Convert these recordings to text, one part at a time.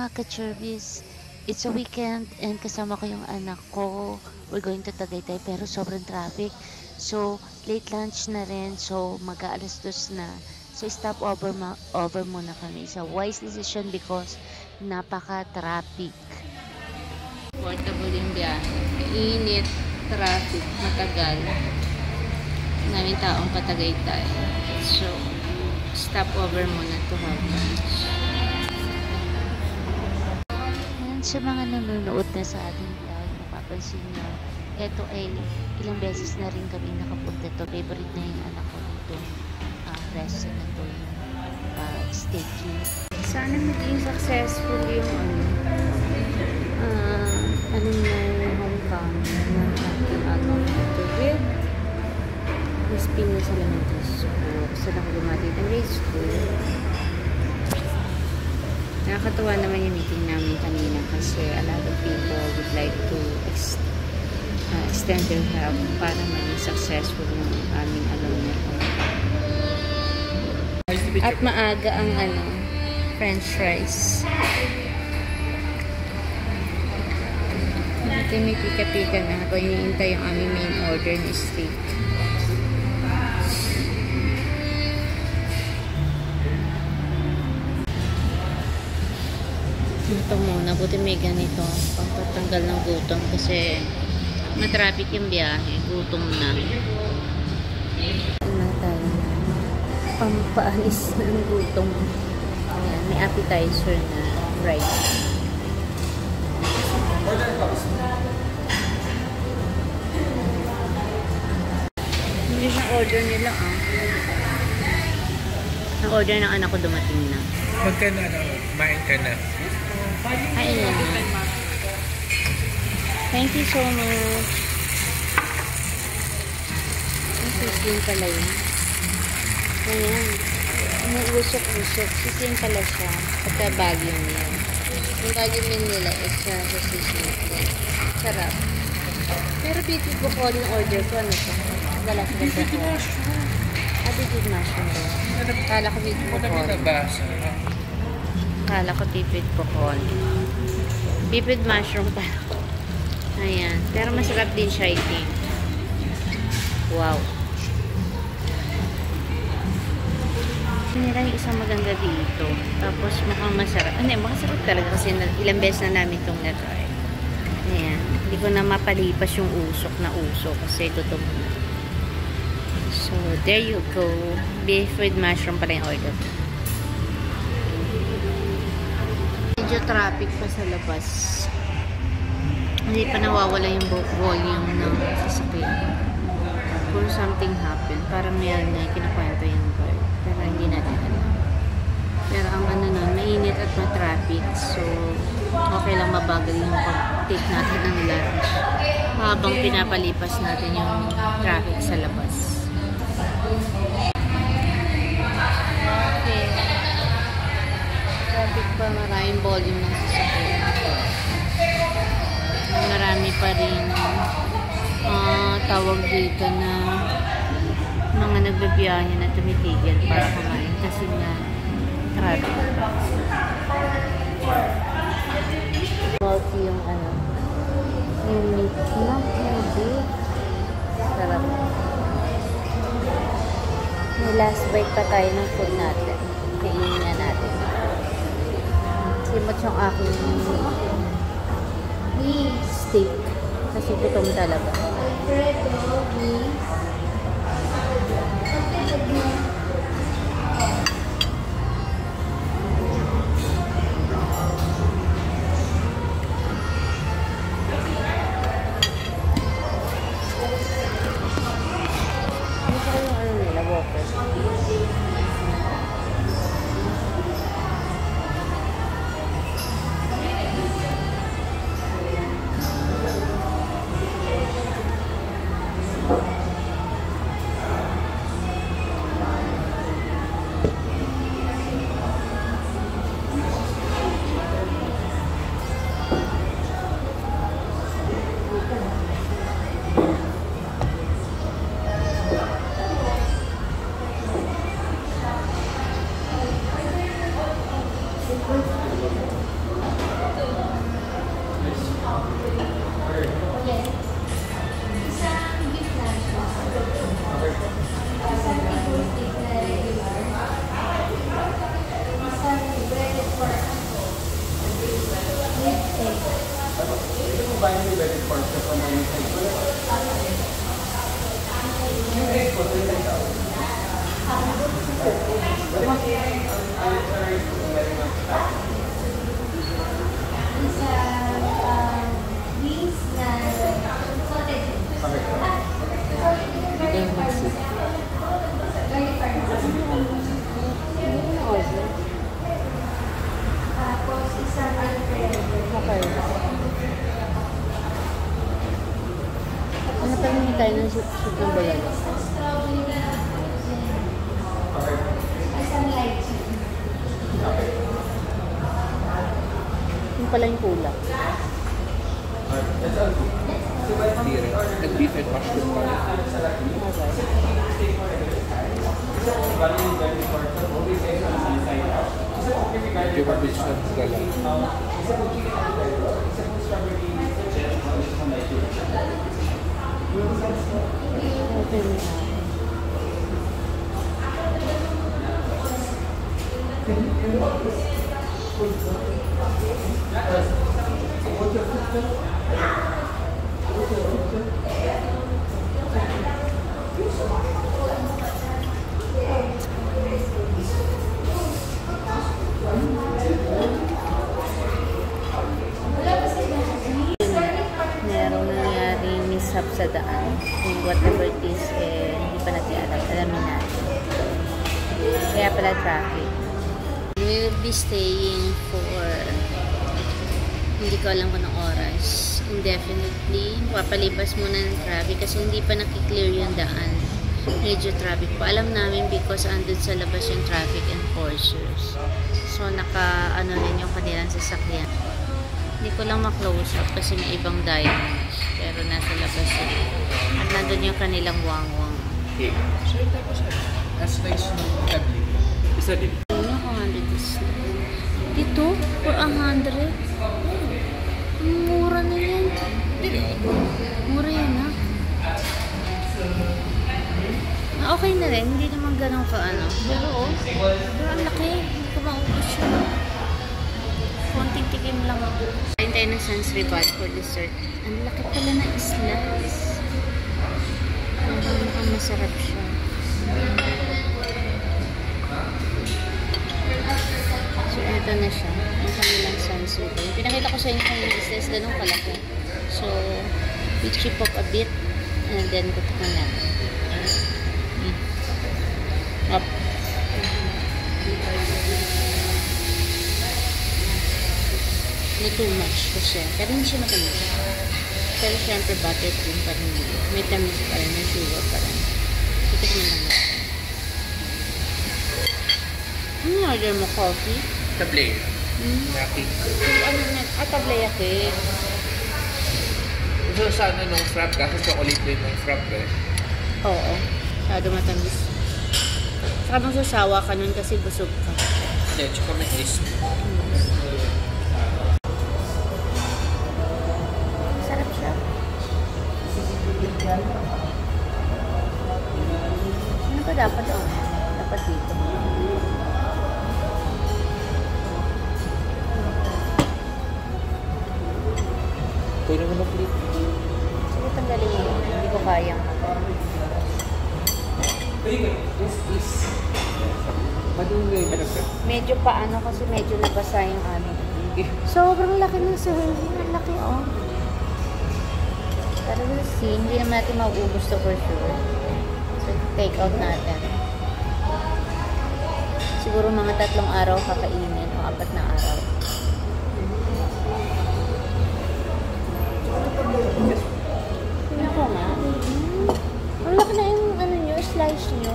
mga ka-Cherbis, it's a weekend and kasama ko yung anak ko. We're going to Tagaytay pero sobrang traffic. So, late lunch na rin. So, mag-aalas 2 na. So, stop over muna kami. So, wise decision because napaka-traffic. Portable yung biyahe. Init, traffic, matagal. Maraming taong patagaytay. So, stop over muna to have lunch. And sa mga nanonood na sa ating vlog, mapapansin nyo, eto ay ilang beses na rin kami nakapunta to. Favorite na yung anak ko dito. Restaurant na to yung steak. Sana maging successful yung ano na yung homecoming ng ating ito with Miss Pinos Elementary School. Gusto na ko lumati ng grade school. Nakakatuwa naman yung meeting namin kanina kasi a lot of people would like to extend their help para maging successful yung aming alumni. At maaga ang french fries. Dito may pika-pika na ako. Iniintay yung aming main order ni steak. Ito muna. Buti may ganito. Pagpatanggal ng gutom kasi matraffic yung biyahe. Gutom na. Ano tayo? Pampaalis ng gutom. Ayan, may appetizer na rice. Hindi siya order nila Ang order ng anak ko dumating na. Magkano kumain ka na? Ay, na. Thank you so much. Sisling pala yun. Ayan. Umuusok-usok. Sisling pala siya. Pagka bagyo niya. Yung bagyo nila is sa sisling. Sarap. Pero bitid ko ko yung order ko. Ano ito? Dalas ganda ko. Bitid mushroom ba? Kala ko bitid ko ko. Kala ko tipid ko ko. Pipid mushroom pa. Ayan. Pero masarap din siya, I think. Wow. Nila yung isang maganda dito. Tapos mukhang masarap. Hindi, masarap talaga kasi ilang beses na namin itong na-try. Ayan. Hindi ko na mapalipas yung usok na usok kasi gutom na. So, there you go. Beef with mushroom pala yung order. Medyo traffic pa sa labas. Hindi pa nawawala yung volume ng sasakyan. Kung something happened, parang meron na kinakwento yung guard. Pero hindi natin alam. Pero ang nun, mainit at ma-traffic. So, okay lang mabagal yung pag-take natin ng lunch. Habang pinapalipas natin yung traffic sa labas. Okay. Traffic pa, maraming volume ng sasakyan. Marami pa rin tawag dito na mga nagbabiyahe na tumitigil para kumain kasi nga traffic. Multi yung yung meat na beef. Sarap. May last bite pa tayo ng food natin. Kainin na natin. Simot yung aking steak. Kasi gutom talaga. ng bulalo. Yung pala yung kulang. Hindi rin. Nag-beef and mushroom pa rin. Medyo mabits na gala. Okay na. Merong nangyari mishap sa daan. Kung whatever it is, hindi pa natin alam. Alamin natin. Kaya pala traffic. We will be staying for hindi ko alam kung anong oras. Indefinitely. Papalibas muna ng traffic kasi hindi pa nakiklear yung daan. Medyo traffic pa. Alam namin because andun sa labas yung traffic enforcers. So, naka-ano rin yung kanilang sasakyan. Hindi ko lang ma-close up kasi may ibang diamonds. Pero nasa labas sila. At nandun yung kanilang wangwang. Okay. So, tapos as nice ng tabli. Isa din. Ano, 100 is dito, for 100. Ang mura na yan. Mura yan, ha? Okay na rin. Hindi naman ganun ka, ano. Pero, ang laki. Hindi ko maubos yun. Konting tikim lang ako. Kain tayo ng Sans Rival for dessert. Ang laki pala na slice. Mukhang masarap siya. So, ito na siya. Ang kanilang Sans Rival. Pinakita ko sa inyo kung yung slice ganun kalaki. So, we chip up a bit and then kutukan natin. Up. Hindi too much kasi. Pero hindi siya matamis. Pero syempre buttercream pa rin dito. May tamis pa rin. May sugar pa rin. Titikman lang natin. Ano order mo? Coffee? Tabli. Naki. Ano na? Tablea cake. So, sana nung frap kasi chocolate din ng frap eh. Oo. Masyado matamis. Saka nung sasawa ka nun kasi busog ka. Hindi, tsaka may ice. Sarap siya. Ano ba dapat? Oh, dapat dito. Ito naman ang plate. Sige, tanggalin mo. Hindi ko kayang. This is... Madungay ka na sir. Medyo paano kasi medyo nabasa yung ano. Sobrang laki ng serving. Ang laki, oh. Pero we'll see. Hindi naman natin mauubos to for sure. So, take out natin. Siguro mga 3 araw kakainin o 4 na araw. Tingnan ko nga. Ang laki na yung ano nyo, slice nyo.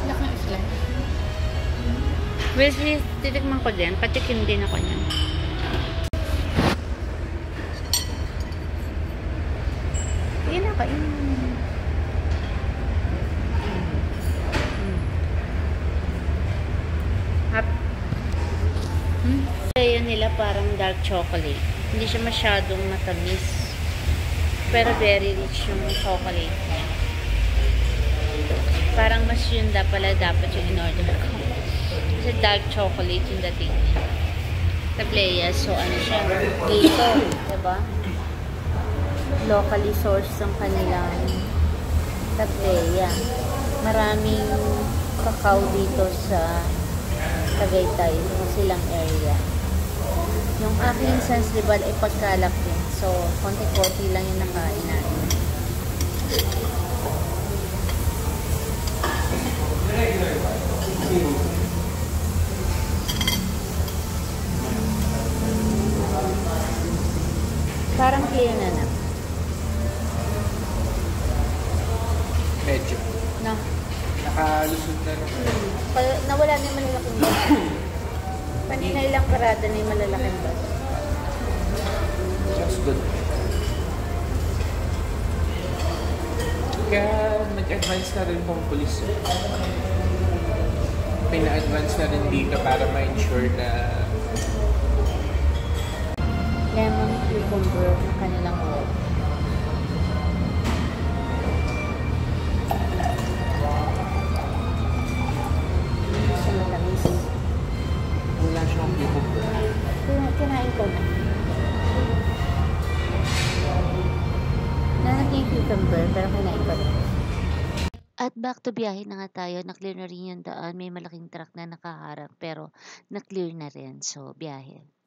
Laki na slice. Well, titikman ko din. Patikim din ako niyan. Yun ako. Yun nila parang dark chocolate. Hindi siya masyadong matamis. Pero very rich yung chocolate niya. Parang mas yun dapat yung in-order ko. Kasi dark chocolate yung dating niya. Tablea. So, ano siya? Dito. Diba? Locally sourced ang kanilang tablea. Maraming cacao dito sa Tagaytay. Silang area. Yung aking Sans Rival ay pagkalak din. So, konti-konti lang yung nakain natin. Parang clear na na. Pero, Nawala na yung malalaking bus. Kanina ilang parada na yung malalaking bus. that's good. Kaya nag-advance na rin pong police. Pina-advance na rin dito para ma-ensure na Lemon cucumber ang kanilang roll. Gusto mo tamis? wala siyang cucumber. Kinain ko na. Nalagyan yung cucumber pero kinain ko na. At back to biyahe na nga tayo, na-clear na rin yung daan, may malaking truck na nakaharang pero na-clear na rin, so biyahe.